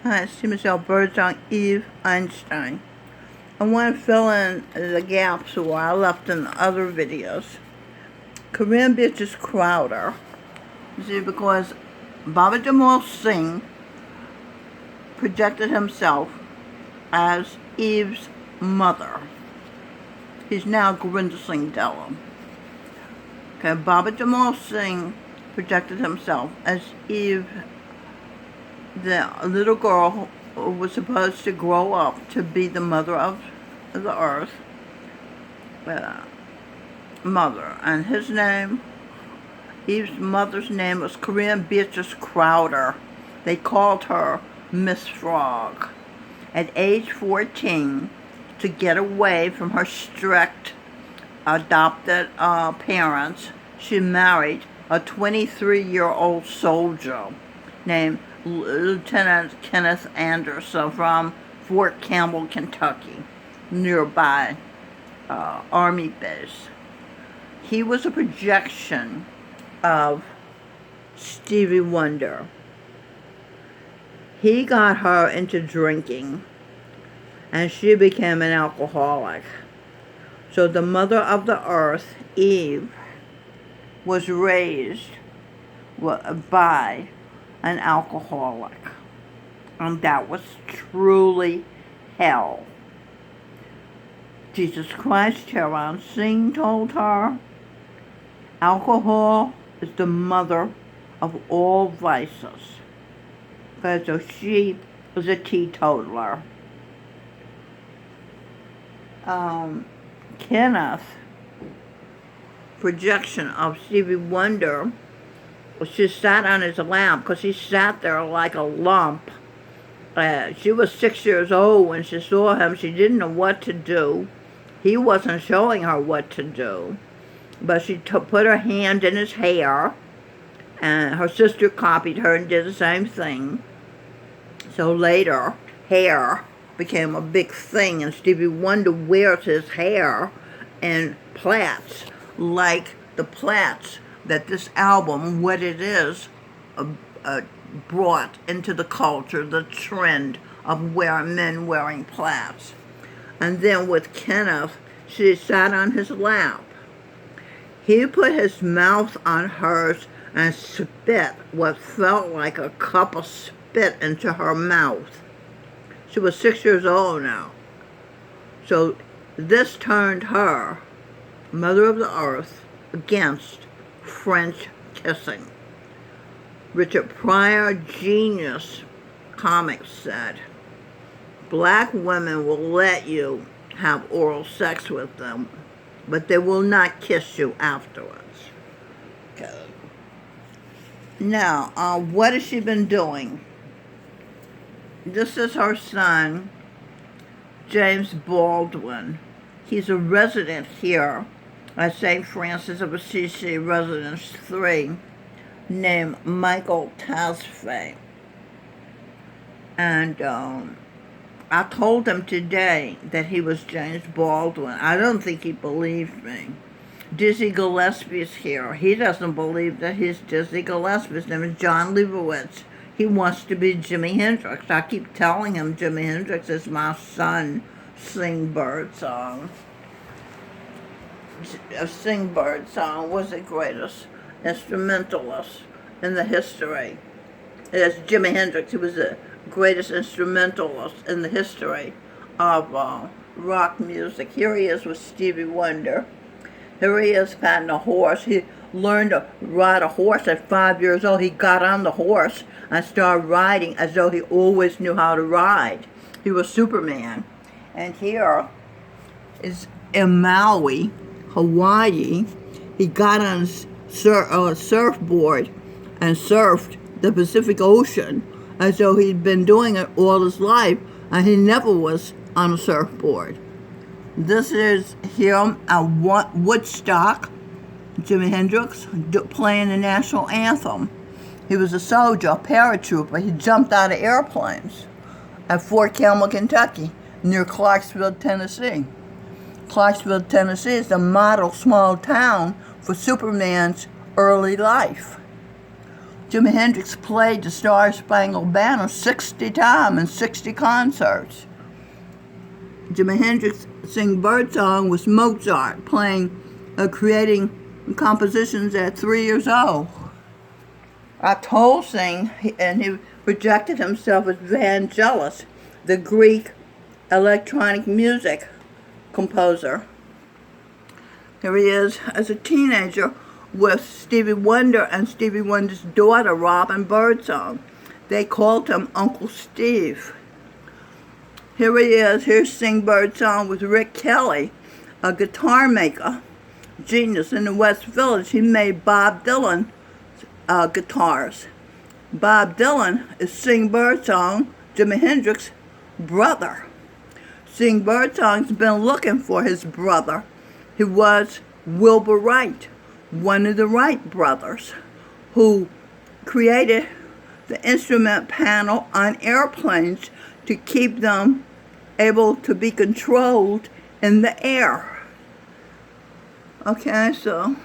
Hi, it's Michelle Birdsong, Eve Einstein. I want to fill in the gaps where I left in the other videos. Korean Beatrice Crowder. See, because Baba Jamal Singh projected himself as Eve's mother. He's now Gurinder Singh Dhillon. Okay, Baba Jamal Singh projected himself as Eve, the little girl who was supposed to grow up to be the mother of the earth, mother. And his name, Eve's mother's name was Korean Beatrice Crowder. They called her Miss Frog. At age 14, to get away from her strict adopted parents, she married a 23-year-old soldier named Lieutenant Kenneth Anderson from Fort Campbell, Kentucky, nearby Army base. He was a projection of Stevie Wonder. He got her into drinking, and she became an alcoholic. So the mother of the earth, Eve, was raised by an alcoholic. And that was truly hell. Jesus Christ, Charan Singh told her, alcohol is the mother of all vices. Okay, so she was a teetotaler. Kenneth, projection of Stevie Wonder, she sat on his lap because he sat there like a lump. She was 6 years old when she saw him. She didn't know what to do. He wasn't showing her what to do. But she put her hand in his hair, and her sister copied her and did the same thing. So later, hair became a big thing, and Stevie Wonder wears his hair in plaits, like the plaits that this album, What It Is, brought into the culture, the trend of men wearing plaits. And then with Kenneth, she sat on his lap. He put his mouth on hers and spit what felt like a cup of spit into her mouth. She was 6 years old now. So this turned her, mother of the earth, against French kissing. Richard Pryor, genius comics, said, black women will let you have oral sex with them, but they will not kiss you afterwards. Okay. Now, what has she been doing? This is her son, James Baldwin. He's a resident here at St. Francis of Assisi Residence 3, named Michael Tasfay. And I told him today that he was James Baldwin. I don't think he believed me. Dizzy Gillespie's here. He doesn't believe that he's Dizzy Gillespie. His name is John Leibowitz. He wants to be Jimi Hendrix. I keep telling him Jimi Hendrix is my son. Sing Bird Song. Sing Bird Song was the greatest instrumentalist in the history. It's Jimi Hendrix. He was the greatest instrumentalist in the history of rock music. Here he is with Stevie Wonder. Here he is patting a horse. He learned to ride a horse at 5 years old. He got on the horse and started riding as though he always knew how to ride. He was Superman. And here is in Maui, Hawaii. He got on a surfboard and surfed the Pacific Ocean as though he'd been doing it all his life, and he never was on a surfboard. This is him at Woodstock, Jimi Hendrix, playing the national anthem. He was a soldier, a paratrooper. He jumped out of airplanes at Fort Campbell, Kentucky, near Clarksville, Tennessee. Clarksville, Tennessee is the model small town for Superman's early life. Jimi Hendrix played the Star Spangled Banner 60 times in 60 concerts. Jimi Hendrix sing Birdsong was Mozart creating compositions at 3 years old. Toll sing, and he projected himself as Vangelis, the Greek electronic music composer. Here he is as a teenager with Stevie Wonder and Stevie Wonder's daughter, Robin Birdsong. They called him Uncle Steve. Here he is, here's Sing Birdsong with Rick Kelly, a guitar maker, genius in the West Village. He made Bob Dylan guitars. Bob Dylan is Sing Birdsong, Jimi Hendrix's brother. Sing Birdsong's been looking for his brother. He was Wilbur Wright, one of the Wright brothers, who created the instrument panel on airplanes to keep them able to be controlled in the air. Okay, so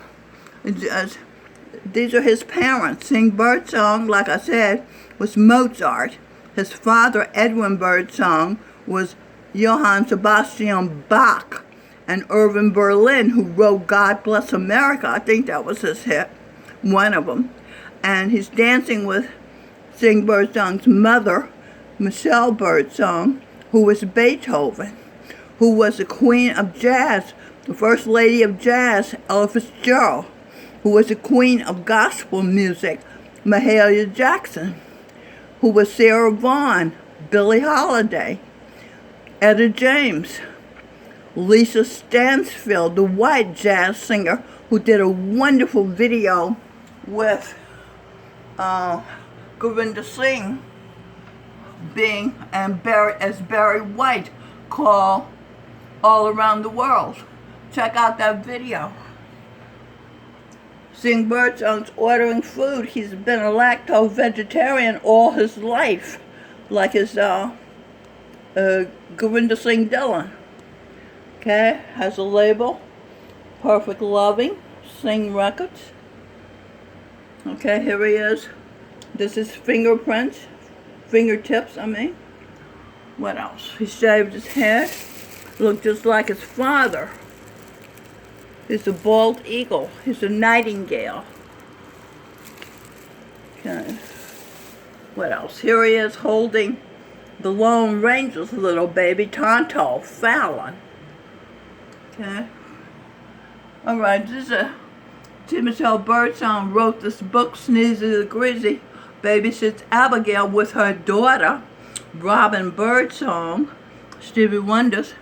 these are his parents. Sing Birdsong, like I said, was Mozart. His father, Edwin Birdsong, was Johann Sebastian Bach, and Irving Berlin, who wrote God Bless America. I think that was his hit, one of them. And he's dancing with Sing Birdsong's mother, Michelle Birdsong, who was Beethoven, who was the queen of jazz, the first lady of jazz, Ella Fitzgerald, who was the queen of gospel music, Mahalia Jackson, who was Sarah Vaughan, Billie Holiday, Etta James, Lisa Stansfield, the white jazz singer who did a wonderful video with Govinda Singh as Barry White, called All Around the World. Check out that video. Sing Birdsong's ordering food. He's been a lactose vegetarian all his life, like his Govinda Singh Dylan. Okay, has a label, Perfect Loving, Sing Records. Okay, here he is. This is fingertips, I mean. What else? He shaved his head, looked just like his father. He's a bald eagle. He's a nightingale. Okay. What else? Here he is holding the Lone Ranger's little baby, Tonto, Fallon. Okay. Alright, this is Timothy Birdsong wrote this book, Sneezy the Grizzly, babysits Abigail with her daughter, Robin Birdsong, Stevie Wonder's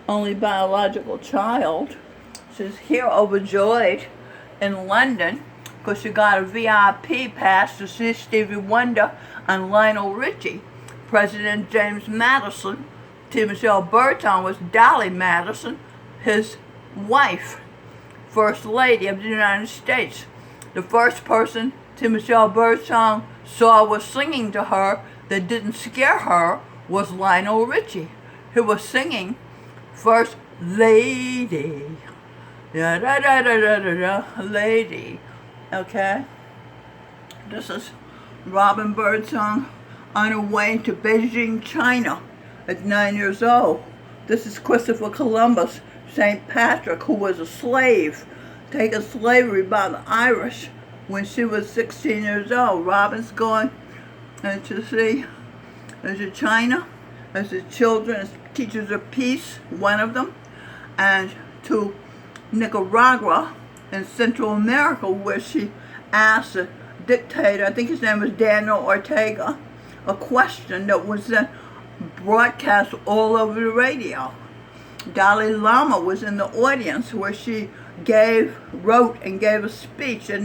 only biological child. She's here overjoyed in London because she got a VIP pass to see Stevie Wonder and Lionel Richie. President James Madison, Timothy Birdsong, was Dolly Madison, his wife, First Lady of the United States. The first person Timothy Birdsong saw was singing to her that didn't scare her was Lionel Richie, who was singing First Lady. Da da da da da da da, lady. Okay? This is Robin Birdsong on her way to Beijing, China at 9 years old. This is Christopher Columbus, St. Patrick, who was a slave, taken slavery by the Irish when she was 16 years old. Robin's going to see to China as the children, as teachers of peace, one of them, and to Nicaragua in Central America, where she asked the dictator, I think his name was Daniel Ortega, a question that was then broadcast all over the radio. Dalai Lama was in the audience where she wrote and gave a speech at